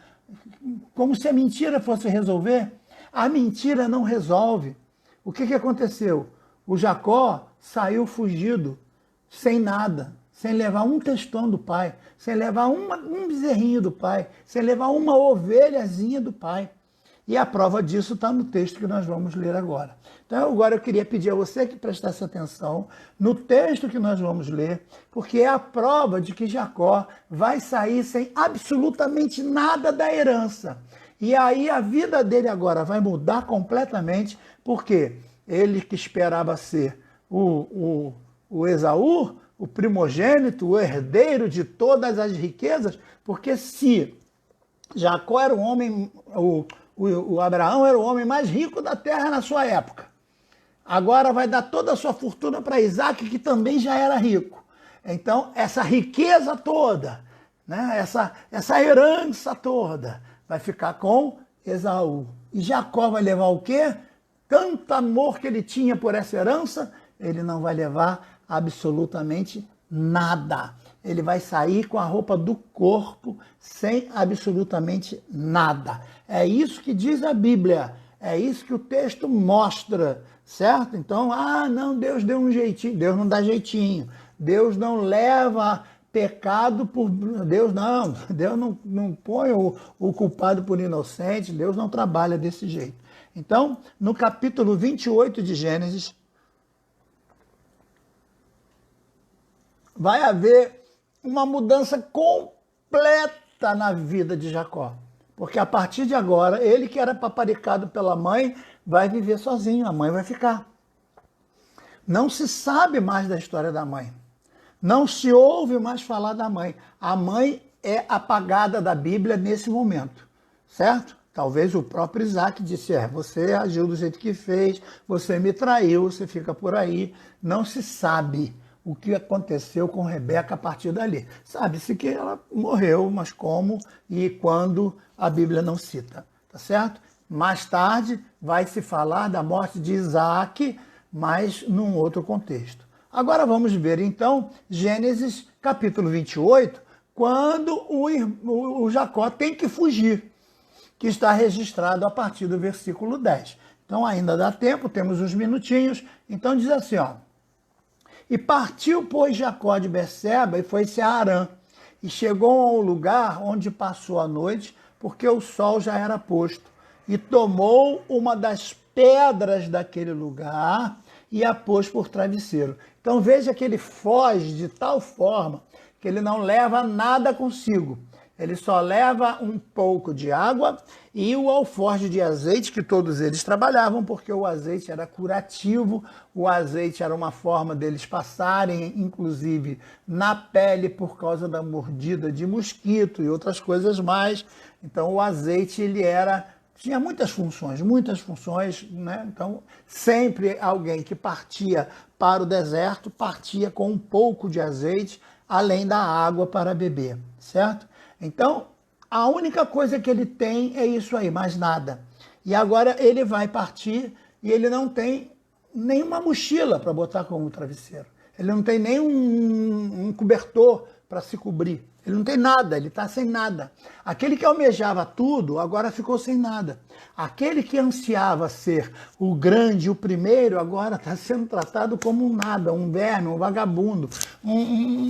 S1: Como se a mentira fosse resolver. A mentira não resolve. O que aconteceu? O Jacó saiu fugido, sem nada, sem levar um testão do pai, sem levar um bezerrinho do pai, sem levar uma ovelhazinha do pai. E a prova disso está no texto que nós vamos ler agora. Então, agora eu queria pedir a você que prestasse atenção no texto que nós vamos ler, porque é a prova de que Jacó vai sair sem absolutamente nada da herança. E aí a vida dele agora vai mudar completamente, porque ele que esperava ser o Esaú, o primogênito, o herdeiro de todas as riquezas, porque se Jacó era o homem, o Abraão era o homem mais rico da terra na sua época, agora vai dar toda a sua fortuna para Isaac, que também já era rico. Então, essa riqueza toda, né, essa herança toda, vai ficar com Esaú. E Jacó vai levar o quê? Tanto amor que ele tinha por essa herança, ele não vai levar absolutamente nada. Ele vai sair com a roupa do corpo, sem absolutamente nada. É isso que diz a Bíblia, é isso que o texto mostra, certo? Então, não, Deus deu um jeitinho. Deus não dá jeitinho. Deus não leva pecado por... Deus não põe o culpado por inocente, Deus não trabalha desse jeito. Então, no capítulo 28 de Gênesis, vai haver uma mudança completa na vida de Jacó. Porque a partir de agora, ele que era paparicado pela mãe, vai viver sozinho, a mãe vai ficar. Não se sabe mais da história da mãe. Não se ouve mais falar da mãe. A mãe é apagada da Bíblia nesse momento, certo? Talvez o próprio Isaac disse, você agiu do jeito que fez, você me traiu, você fica por aí. Não se sabe o que aconteceu com Rebeca a partir dali. Sabe-se que ela morreu, mas como e quando a Bíblia não cita, tá certo? Mais tarde vai se falar da morte de Isaac, mas num outro contexto. Agora vamos ver então Gênesis capítulo 28, quando o Jacó tem que fugir, que está registrado a partir do versículo 10. Então ainda dá tempo, temos uns minutinhos. Então diz assim, ó. E partiu, pois, Jacó de Berseba e foi-se a Harã, e chegou a um lugar onde passou a noite, porque o sol já era posto, e tomou uma das pedras daquele lugar e a pôs por travesseiro. Então veja que ele foge de tal forma que ele não leva nada consigo. Ele só leva um pouco de água e o alforje de azeite, que todos eles trabalhavam, porque o azeite era curativo, o azeite era uma forma deles passarem, inclusive, na pele por causa da mordida de mosquito e outras coisas mais. Então o azeite ele era tinha muitas funções, né? Então, sempre alguém que partia para o deserto partia com um pouco de azeite, além da água para beber, certo? Então, a única coisa que ele tem é isso aí, mais nada. E agora ele vai partir e ele não tem nenhuma mochila para botar como travesseiro. Ele não tem nem um cobertor para se cobrir. Ele não tem nada, ele está sem nada. Aquele que almejava tudo, agora ficou sem nada. Aquele que ansiava ser o grande, o primeiro, agora está sendo tratado como um nada, um verme, um vagabundo, um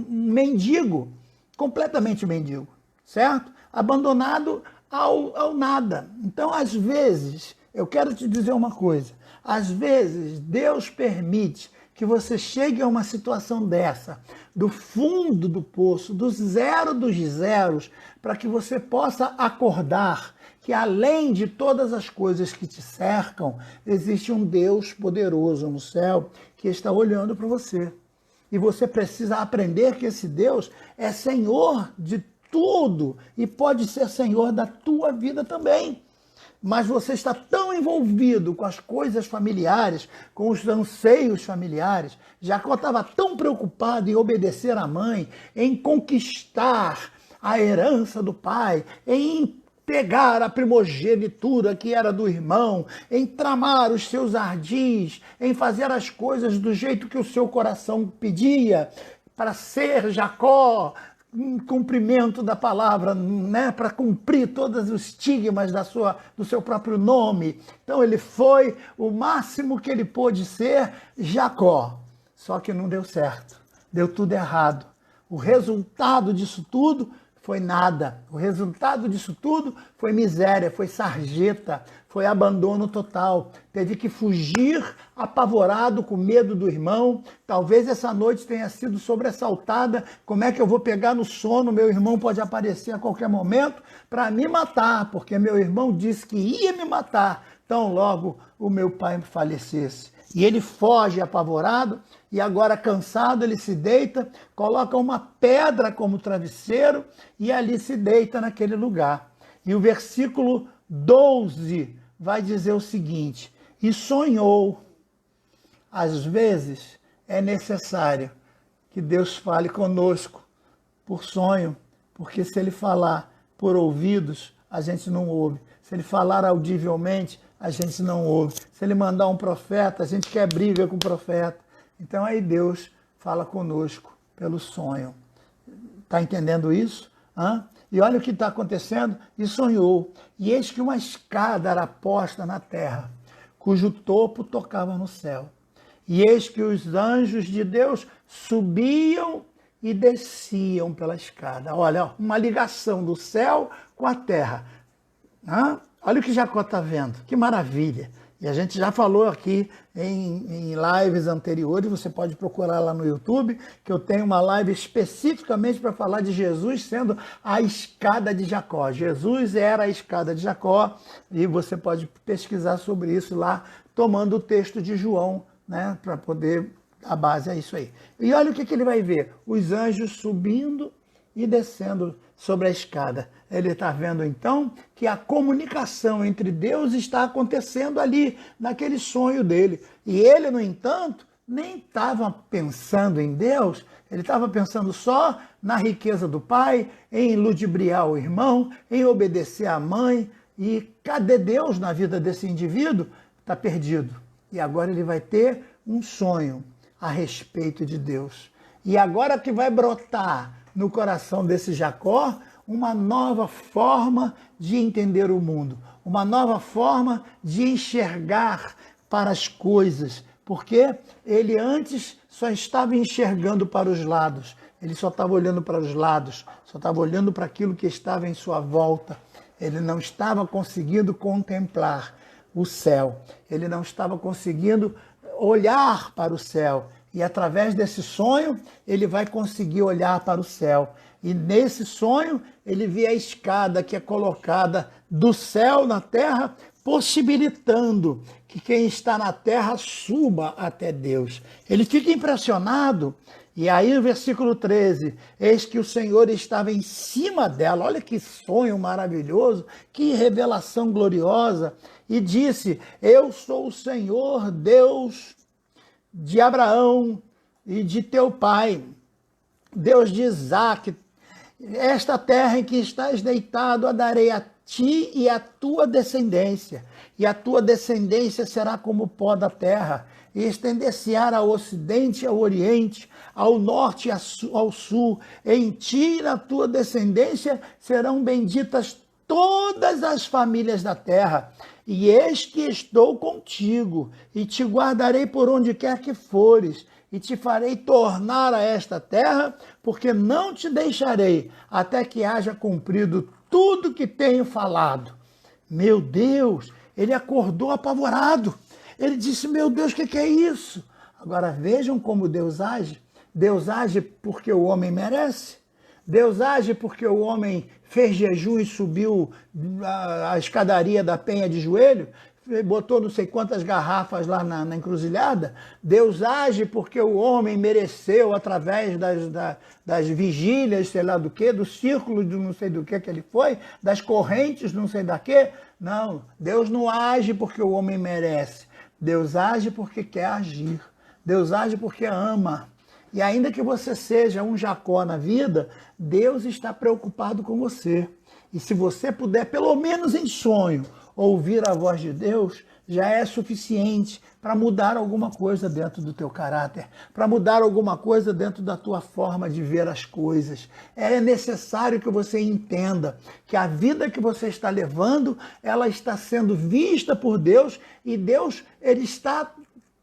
S1: mendigo, completamente mendigo, certo? Abandonado ao nada. Então, às vezes, eu quero te dizer uma coisa, às vezes Deus permite que você chegue a uma situação dessa, do fundo do poço, do zero dos zeros, para que você possa acordar que além de todas as coisas que te cercam, existe um Deus poderoso no céu que está olhando para você. E você precisa aprender que esse Deus é Senhor de tudo e pode ser Senhor da tua vida também. Mas você está tão envolvido com as coisas familiares, com os anseios familiares. Jacó estava tão preocupado em obedecer à mãe, em conquistar a herança do pai, em pegar a primogenitura que era do irmão, em tramar os seus ardis, em fazer as coisas do jeito que o seu coração pedia, para ser Jacó, em cumprimento da palavra, né, para cumprir todos os estigmas do seu próprio nome. Então ele foi o máximo que ele pôde ser, Jacó. Só que não deu certo, deu tudo errado. O resultado disso tudo foi nada. O resultado disso tudo foi miséria, foi sarjeta, foi abandono total. Teve que fugir apavorado, com medo do irmão. Talvez essa noite tenha sido sobressaltada. Como é que eu vou pegar no sono? Meu irmão pode aparecer a qualquer momento para me matar, porque meu irmão disse que ia me matar tão logo o meu pai falecesse. E ele foge apavorado, e agora cansado ele se deita, coloca uma pedra como travesseiro e ali se deita naquele lugar. E o versículo 12 vai dizer o seguinte: e sonhou. Às vezes é necessário que Deus fale conosco por sonho, porque se ele falar por ouvidos, a gente não ouve. Se ele falar audivelmente, a gente não ouve. Se ele mandar um profeta, a gente quer briga com o profeta. Então aí Deus fala conosco pelo sonho. Está entendendo isso? E olha o que está acontecendo. E sonhou. E eis que uma escada era posta na terra, cujo topo tocava no céu. E eis que os anjos de Deus subiam e desciam pela escada. Olha, uma ligação do céu com a terra. Olha o que Jacó está vendo, que maravilha. E a gente já falou aqui em lives anteriores, você pode procurar lá no YouTube, que eu tenho uma live especificamente para falar de Jesus sendo a escada de Jacó. Jesus era a escada de Jacó, e você pode pesquisar sobre isso lá, tomando o texto de João, né, para poder dar base a isso aí. E olha o que ele vai ver, os anjos subindo e descendo sobre a escada. Ele está vendo então que a comunicação entre Deus está acontecendo ali, naquele sonho dele. E ele, no entanto, nem estava pensando em Deus, ele estava pensando só na riqueza do pai, em ludibriar o irmão, em obedecer à mãe. E cadê Deus na vida desse indivíduo? Está perdido. E agora ele vai ter um sonho a respeito de Deus. E agora que vai brotar no coração desse Jacó uma nova forma de entender o mundo, uma nova forma de enxergar para as coisas, porque ele antes só estava enxergando para os lados, ele só estava olhando para os lados, só estava olhando para aquilo que estava em sua volta, ele não estava conseguindo contemplar o céu, ele não estava conseguindo olhar para o céu, e através desse sonho ele vai conseguir olhar para o céu. E nesse sonho ele vê a escada que é colocada do céu na terra, possibilitando que quem está na terra suba até Deus. Ele fica impressionado E aí o versículo 13, eis que o Senhor estava em cima dela, olha que sonho maravilhoso, que revelação gloriosa, e disse, eu sou o Senhor Deus de Abraão e de teu pai, Deus de Isaque, esta terra em que estás deitado a darei a ti e a tua descendência, e a tua descendência será como o pó da terra, e estender-se-á ao ocidente e ao oriente, ao norte e ao sul, em ti e na tua descendência serão benditas todas as famílias da terra, e eis que estou contigo, e te guardarei por onde quer que fores, e te farei tornar a esta terra, porque não te deixarei até que haja cumprido tudo que tenho falado. Meu Deus, ele acordou apavorado. Ele disse, meu Deus, o que é isso? Agora vejam como Deus age. Deus age porque o homem merece. Deus age porque o homem fez jejum e subiu a escadaria da penha de joelho, botou não sei quantas garrafas lá na encruzilhada. Deus age porque o homem mereceu através das vigílias, sei lá do que, do círculo de não sei do que ele foi, das correntes não sei da que. Não, Deus não age porque o homem merece. Deus age porque quer agir. Deus age porque ama. E ainda que você seja um Jacó na vida, Deus está preocupado com você. E se você puder, pelo menos em sonho, ouvir a voz de Deus, já é suficiente para mudar alguma coisa dentro do teu caráter, para mudar alguma coisa dentro da tua forma de ver as coisas. É necessário que você entenda que a vida que você está levando, ela está sendo vista por Deus, e Deus, ele está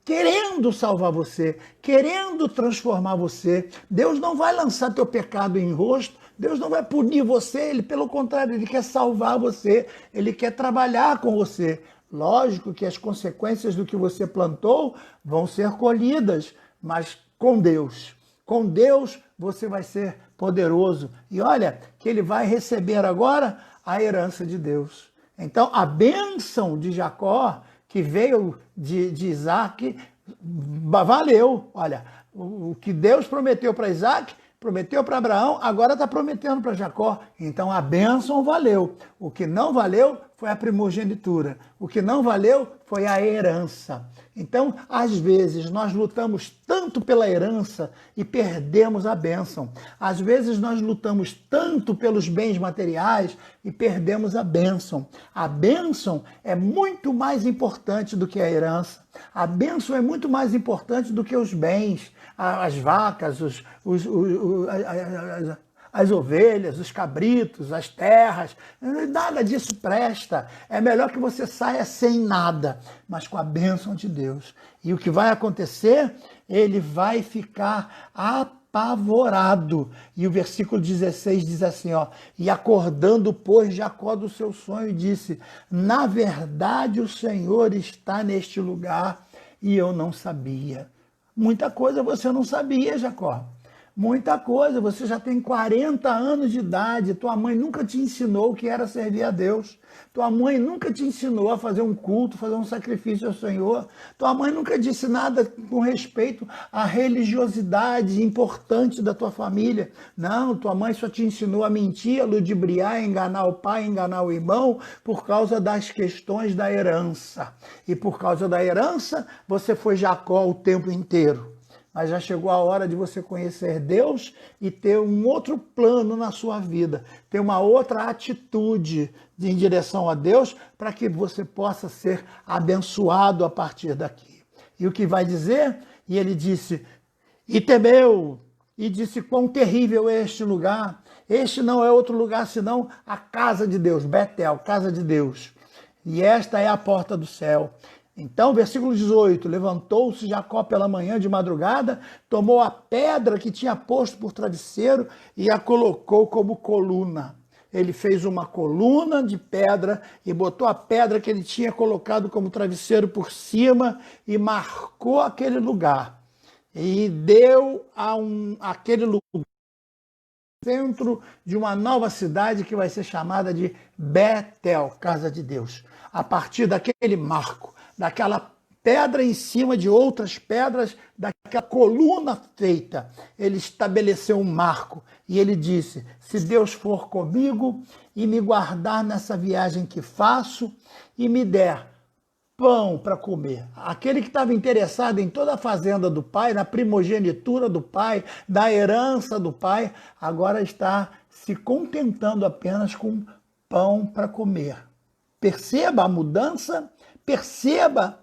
S1: querendo salvar você, querendo transformar você. Deus não vai lançar teu pecado em rosto, Deus não vai punir você, ele, pelo contrário, ele quer salvar você, ele quer trabalhar com você. Lógico que as consequências do que você plantou vão ser colhidas, mas com Deus você vai ser poderoso. E olha que ele vai receber agora a herança de Deus. Então a bênção de Jacó, que veio de Isaac, valeu. Olha, o que Deus prometeu para Isaac, prometeu para Abraão, agora está prometendo para Jacó. Então a bênção valeu. O que não valeu foi a primogenitura. O que não valeu foi a herança. Então, às vezes, nós lutamos tanto pela herança e perdemos a bênção. Às vezes, nós lutamos tanto pelos bens materiais e perdemos a bênção. A bênção é muito mais importante do que a herança. A bênção é muito mais importante do que os bens, as vacas, as ovelhas, os cabritos, as terras, nada disso presta. É melhor que você saia sem nada, mas com a bênção de Deus. E o que vai acontecer? Ele vai ficar apavorado. E o versículo 16 diz assim, ó, e acordando, pois, Jacó do seu sonho, disse, na verdade o Senhor está neste lugar e eu não sabia. Muita coisa você não sabia, Jacó. Muita coisa, você já tem 40 anos de idade, tua mãe nunca te ensinou o que era servir a Deus. Tua mãe nunca te ensinou a fazer um culto, fazer um sacrifício ao Senhor. Tua mãe nunca disse nada com respeito à religiosidade importante da tua família. Não, tua mãe só te ensinou a mentir, a ludibriar, a enganar o pai, a enganar o irmão, por causa das questões da herança. E por causa da herança, você foi Jacó o tempo inteiro. Mas já chegou a hora de você conhecer Deus e ter um outro plano na sua vida, ter uma outra atitude em direção a Deus, para que você possa ser abençoado a partir daqui. E o que vai dizer? E ele disse, e temeu, e disse, quão terrível é este lugar. Este não é outro lugar senão a casa de Deus, Betel, casa de Deus. E esta é a porta do céu. Então, versículo 18, levantou-se Jacó pela manhã de madrugada, tomou a pedra que tinha posto por travesseiro e a colocou como coluna. Ele fez uma coluna de pedra e botou a pedra que ele tinha colocado como travesseiro por cima e marcou aquele lugar. E deu aquele lugar centro de uma nova cidade que vai ser chamada de Betel, casa de Deus. A partir daquele marco, daquela pedra em cima de outras pedras, daquela daquela coluna feita, ele estabeleceu um marco. E ele disse, se Deus for comigo e me guardar nessa viagem que faço e me der pão para comer. Aquele que estava interessado em toda a fazenda do pai, na primogenitura do pai, da herança do pai, agora está se contentando apenas com pão para comer. Perceba a mudança, perceba,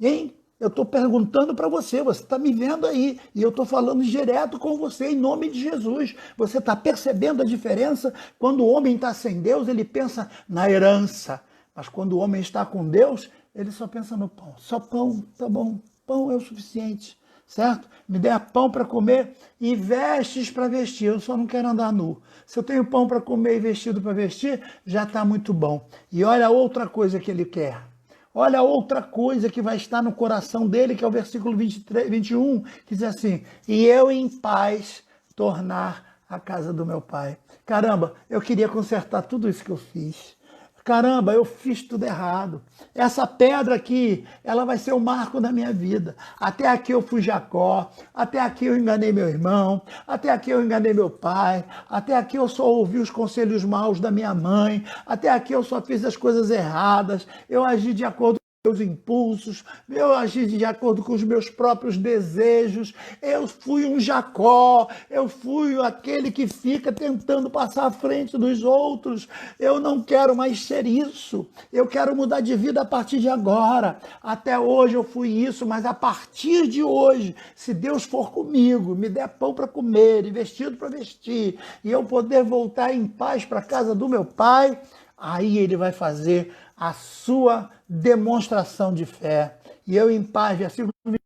S1: hein? Eu estou perguntando para você, você está me vendo aí, e eu estou falando direto com você em nome de Jesus. Você está percebendo a diferença? Quando o homem está sem Deus, ele pensa na herança, mas quando o homem está com Deus, ele só pensa no pão. Só pão, tá bom, pão é o suficiente, certo? Me dê pão para comer e vestes para vestir, eu só não quero andar nu. Se eu tenho pão para comer e vestido para vestir, já está muito bom. E olha outra coisa que ele quer. Olha outra coisa que vai estar no coração dele, que é o versículo 21, que diz assim, e eu em paz tornar a casa do meu pai. Caramba, eu queria consertar tudo isso que eu fiz. Caramba, eu fiz tudo errado. Essa pedra aqui, ela vai ser o marco da minha vida. Até aqui eu fui Jacó, até aqui eu enganei meu irmão, até aqui eu enganei meu pai, até aqui eu só ouvi os conselhos maus da minha mãe, até aqui eu só fiz as coisas erradas, eu agi de acordo com meus impulsos, eu agi de acordo com os meus próprios desejos, eu fui um Jacó, eu fui aquele que fica tentando passar à frente dos outros, eu não quero mais ser isso, eu quero mudar de vida a partir de agora, até hoje eu fui isso, mas a partir de hoje, se Deus for comigo, me der pão para comer e vestido para vestir, e eu poder voltar em paz para a casa do meu pai, aí ele vai fazer a sua demonstração de fé. E eu em paz, versículo 20,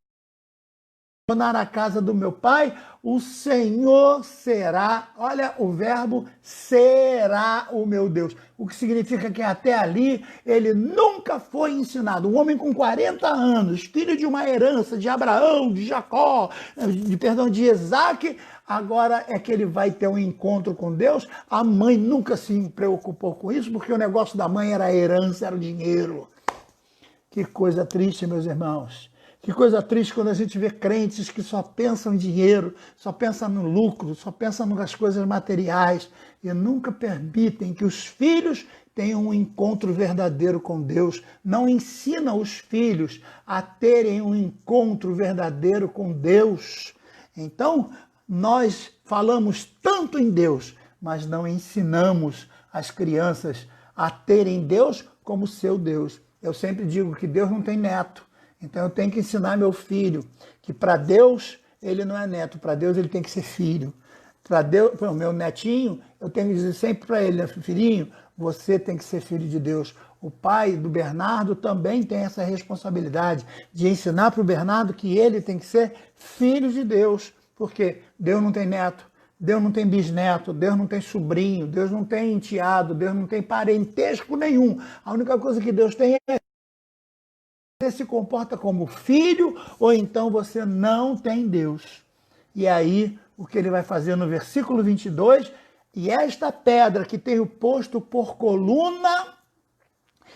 S1: tornar a casa do meu pai, o Senhor será, olha o verbo, será o meu Deus. O que significa que até ali ele nunca foi ensinado. Um homem com 40 anos, filho de uma herança de Abraão, de Jacó, de Isaac, agora é que ele vai ter um encontro com Deus. A mãe nunca se preocupou com isso, porque o negócio da mãe era a herança, era o dinheiro. Que coisa triste, meus irmãos. Que coisa triste quando a gente vê crentes que só pensam em dinheiro, só pensam no lucro, só pensam nas coisas materiais e nunca permitem que os filhos tenham um encontro verdadeiro com Deus. Não ensina os filhos a terem um encontro verdadeiro com Deus. Então, nós falamos tanto em Deus, mas não ensinamos as crianças a terem Deus como seu Deus. Eu sempre digo que Deus não tem neto. Então eu tenho que ensinar meu filho que para Deus ele não é neto, para Deus ele tem que ser filho. Para Deus, para o meu netinho, eu tenho que dizer sempre para ele, filhinho, você tem que ser filho de Deus. O pai do Bernardo também tem essa responsabilidade de ensinar para o Bernardo que ele tem que ser filho de Deus, porque Deus não tem neto, Deus não tem bisneto, Deus não tem sobrinho, Deus não tem enteado, Deus não tem parentesco nenhum. A única coisa que Deus tem é você se comporta como filho ou então você não tem Deus. E aí, o que ele vai fazer no versículo 22, e esta pedra que tenho posto por coluna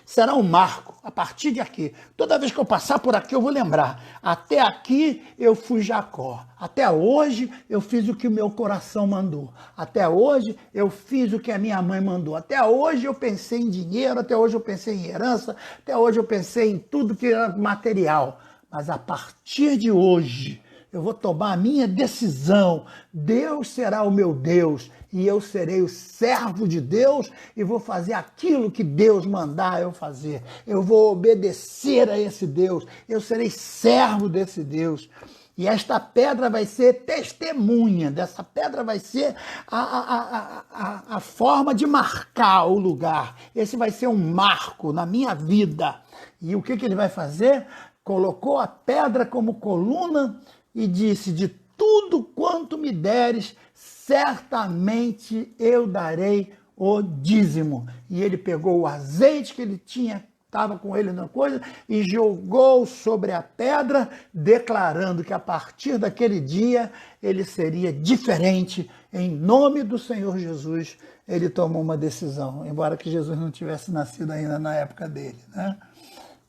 S1: será um marco, a partir de aqui. Toda vez que eu passar por aqui, eu vou lembrar. Até aqui eu fui Jacó. Até hoje eu fiz o que o meu coração mandou. Até hoje eu fiz o que a minha mãe mandou. Até hoje eu pensei em dinheiro, até hoje eu pensei em herança, até hoje eu pensei em tudo que era material. Mas a partir de hoje, eu vou tomar a minha decisão. Deus será o meu Deus e eu serei o servo de Deus e vou fazer aquilo que Deus mandar eu fazer. Eu vou obedecer a esse Deus. Eu serei servo desse Deus. E esta pedra vai ser testemunha. Dessa pedra vai ser a forma de marcar o lugar. Esse vai ser um marco na minha vida. E o que ele vai fazer? Colocou a pedra como coluna e disse, de tudo quanto me deres, certamente eu darei o dízimo. E ele pegou o azeite que ele tinha, estava com ele na coisa, e jogou sobre a pedra, declarando que a partir daquele dia ele seria diferente. Em nome do Senhor Jesus, ele tomou uma decisão, embora que Jesus não tivesse nascido ainda na época dele, né?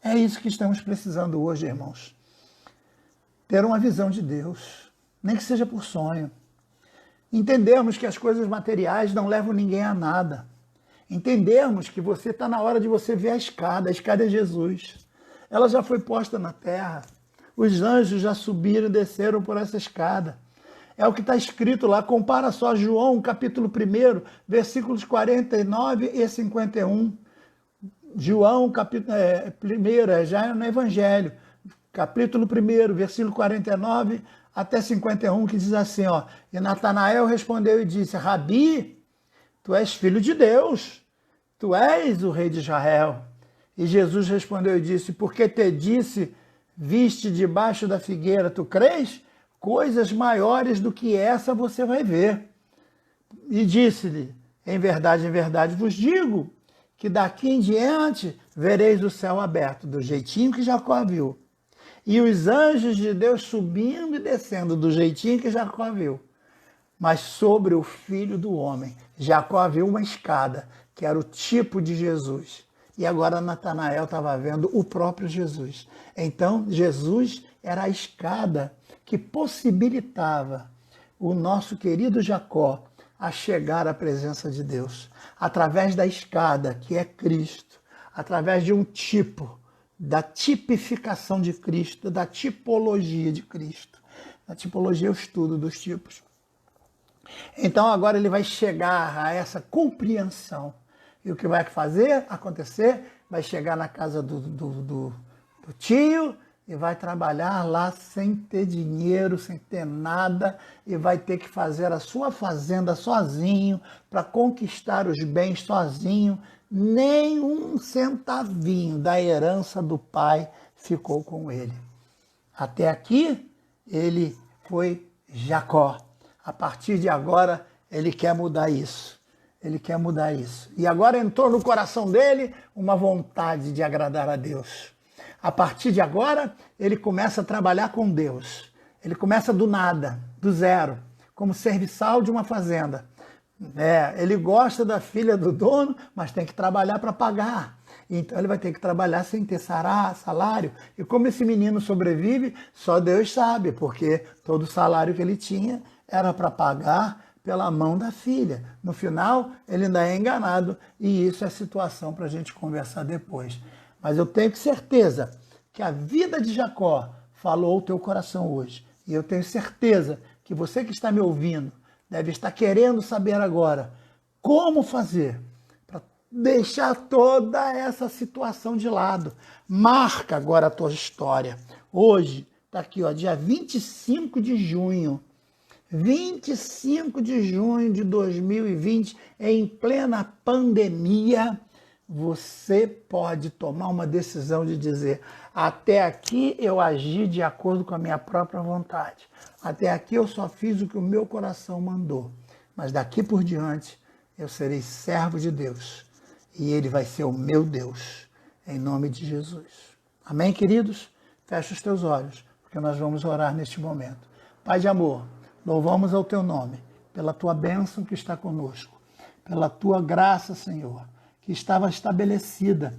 S1: É isso que estamos precisando hoje, irmãos. ter uma visão de Deus, nem que seja por sonho. Entendermos que as coisas materiais não levam ninguém a nada. Entendermos que você está na hora de você ver a escada é Jesus. Ela já foi posta na terra. Os anjos já subiram e desceram por essa escada. É o que está escrito lá, compara só João, capítulo 1, versículos 49 e 51. João, capítulo 1, já é no Evangelho, capítulo 1, versículo 49 até 51, que diz assim, ó, e Natanael respondeu e disse, Rabi, tu és filho de Deus, tu és o rei de Israel. E Jesus respondeu e disse, porque te disse, viste debaixo da figueira, tu crês? Coisas maiores do que essa você vai ver. E disse-lhe, em verdade vos digo, que daqui em diante vereis o céu aberto, do jeitinho que Jacó viu. E os anjos de Deus subindo e descendo, do jeitinho que Jacó viu. Mas sobre o Filho do Homem, Jacó viu uma escada, que era o tipo de Jesus. E agora Natanael estava vendo o próprio Jesus. Então, Jesus era a escada que possibilitava o nosso querido Jacó a chegar à presença de Deus. Através da escada, que é Cristo. Através de um tipo, da tipificação de Cristo, da tipologia de Cristo. A tipologia é o estudo dos tipos. Então agora ele vai chegar a essa compreensão. E o que vai acontecer? Vai chegar na casa do tio e vai trabalhar lá sem ter dinheiro, sem ter nada, e vai ter que fazer a sua fazenda sozinho, para conquistar os bens sozinho. Nem um centavinho da herança do pai ficou com ele. Até aqui, ele foi Jacó. A partir de agora, ele quer mudar isso. Ele quer mudar isso. E agora entrou no coração dele uma vontade de agradar a Deus. A partir de agora, ele começa a trabalhar com Deus. Ele começa do nada, do zero, como serviçal de uma fazenda. Ele gosta da filha do dono, mas tem que trabalhar para pagar. Então ele vai ter que trabalhar sem ter salário. E como esse menino sobrevive, só Deus sabe, porque todo o salário que ele tinha era para pagar pela mão da filha. No final, ele ainda é enganado, e isso é situação para a gente conversar depois. Mas eu tenho certeza que a vida de Jacó falou o teu coração hoje. E eu tenho certeza que você que está me ouvindo deve estar querendo saber agora como fazer para deixar toda essa situação de lado. Marca agora a tua história. Hoje, está aqui, ó, dia 25 de junho. 25 de junho de 2020, em plena pandemia, você pode tomar uma decisão de dizer, até aqui eu agi de acordo com a minha própria vontade. Até aqui eu só fiz o que o meu coração mandou. Mas daqui por diante eu serei servo de Deus. E Ele vai ser o meu Deus. Em nome de Jesus. Amém, queridos? Fecha os teus olhos, porque nós vamos orar neste momento. Pai de amor, louvamos ao teu nome, pela tua bênção que está conosco, pela tua graça, Senhor, que estava estabelecida.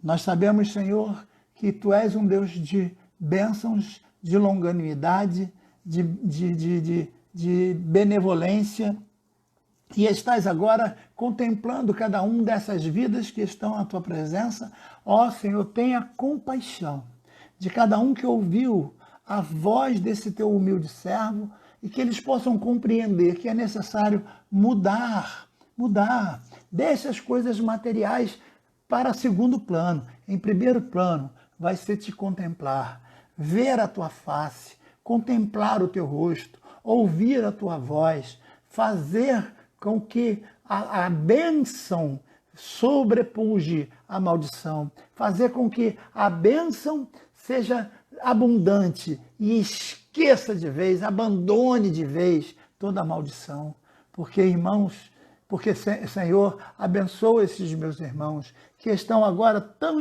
S1: Nós sabemos, Senhor, que tu és um Deus de bênçãos, de longanimidade, de benevolência, e estás agora contemplando cada um dessas vidas que estão à tua presença. Ó Senhor, tenha compaixão de cada um que ouviu a voz desse teu humilde servo, e que eles possam compreender que é necessário mudar. Deixa as coisas materiais para segundo plano. Em primeiro plano vai ser te contemplar, ver a tua face, contemplar o teu rosto, ouvir a tua voz, fazer com que a bênção sobrepuje a maldição, fazer com que a bênção seja abundante e esqueça de vez, abandone de vez toda a maldição. Porque, irmãos, Senhor, abençoa esses meus irmãos que estão agora tão